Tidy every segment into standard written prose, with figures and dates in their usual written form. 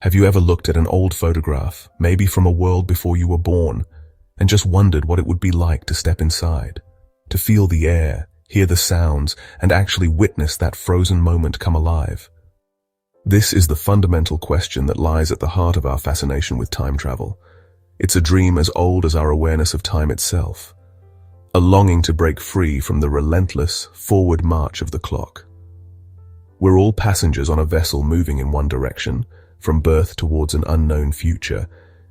Have you ever looked at an old photograph, maybe from a world before you were born, and just wondered what it would be like to step inside, to feel the air, hear the sounds, and actually witness that frozen moment come alive? This is the fundamental question that lies at the heart of our fascination with time travel. It's a dream as old as our awareness of time itself, a longing to break free from the relentless, forward march of the clock. We're all passengers on a vessel moving in one direction, from birth towards an unknown future,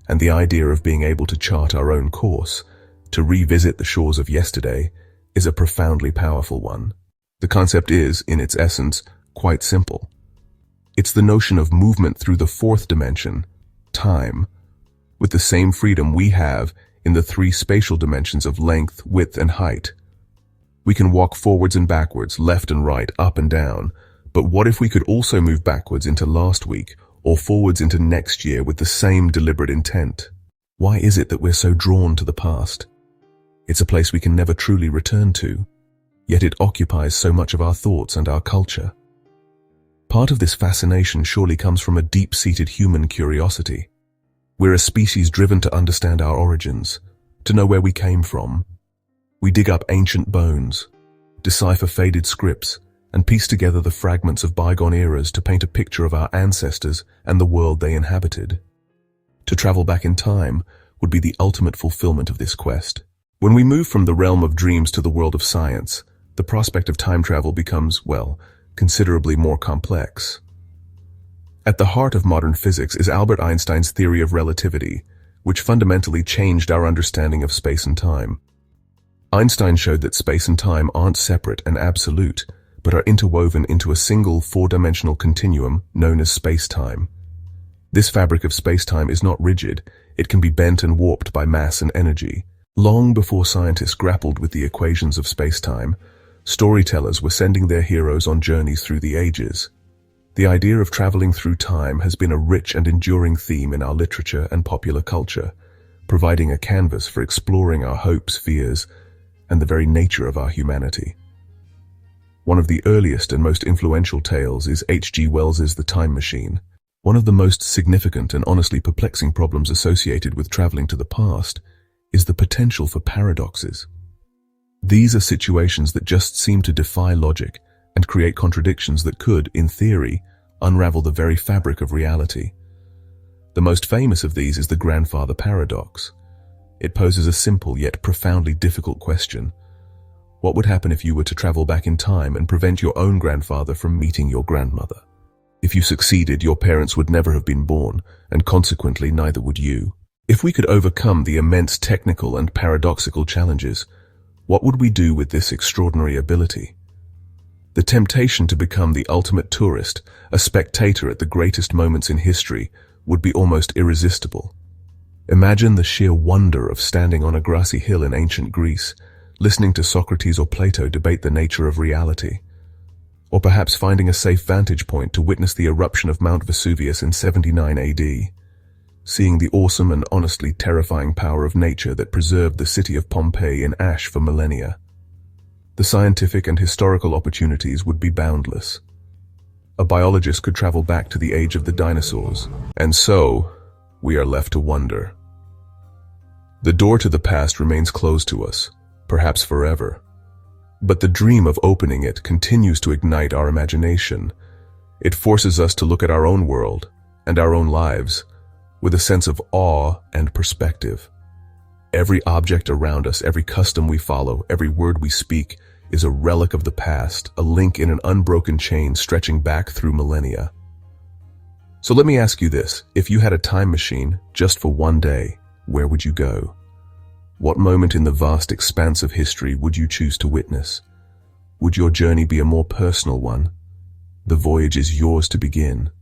and the idea of being able to chart our own course, to revisit the shores of yesterday, is a profoundly powerful one. The concept is, in its essence, quite simple. It's the notion of movement through the fourth dimension, time, with the same freedom we have in the three spatial dimensions of length, width, and height. We can walk forwards and backwards, left and right, up and down, but what if we could also move backwards into last week or forwards into next year with the same deliberate intent? Why is it that we're so drawn to the past? It's a place we can never truly return to, yet it occupies so much of our thoughts and our culture. Part of this fascination surely comes from a deep-seated human curiosity. We're a species driven to understand our origins, to know where we came from. We dig up ancient bones, decipher faded scripts, and piece together the fragments of bygone eras to paint a picture of our ancestors and the world they inhabited. To travel back in time would be the ultimate fulfillment of this quest. When we move from the realm of dreams to the world of science, the prospect of time travel becomes, well, considerably more complex. At the heart of modern physics is Albert Einstein's theory of relativity, which fundamentally changed our understanding of space and time. Einstein showed that space and time aren't separate and absolute, but are interwoven into a single four-dimensional continuum known as space-time. This fabric of space-time is not rigid, it can be bent and warped by mass and energy. Long before scientists grappled with the equations of space-time, storytellers were sending their heroes on journeys through the ages. The idea of traveling through time has been a rich and enduring theme in our literature and popular culture, providing a canvas for exploring our hopes, fears, and the very nature of our humanity. One of the earliest and most influential tales is H.G. Wells's The Time Machine. One of the most significant and honestly perplexing problems associated with traveling to the past is the potential for paradoxes. These are situations that just seem to defy logic and create contradictions that could, in theory, unravel the very fabric of reality. The most famous of these is the grandfather paradox. It poses a simple yet profoundly difficult question. What would happen if you were to travel back in time and prevent your own grandfather from meeting your grandmother? If you succeeded, your parents would never have been born, and consequently neither would you. If we could overcome the immense technical and paradoxical challenges, what would we do with this extraordinary ability? The temptation to become the ultimate tourist, a spectator at the greatest moments in history, would be almost irresistible. Imagine the sheer wonder of standing on a grassy hill in ancient Greece, listening to Socrates or Plato debate the nature of reality. Or perhaps finding a safe vantage point to witness the eruption of Mount Vesuvius in 79 AD. Seeing the awesome and honestly terrifying power of nature that preserved the city of Pompeii in ash for millennia. The scientific and historical opportunities would be boundless. A biologist could travel back to the age of the dinosaurs, and so we are left to wonder. The door to the past remains closed to us, perhaps forever. But the dream of opening it continues to ignite our imagination. It forces us to look at our own world and our own lives with a sense of awe and perspective. Every object around us, every custom we follow, every word we speak is a relic of the past, a link in an unbroken chain stretching back through millennia. So let me ask you this, if you had a time machine just for one day, where would you go? What moment in the vast expanse of history would you choose to witness? Would your journey be a more personal one? The voyage is yours to begin.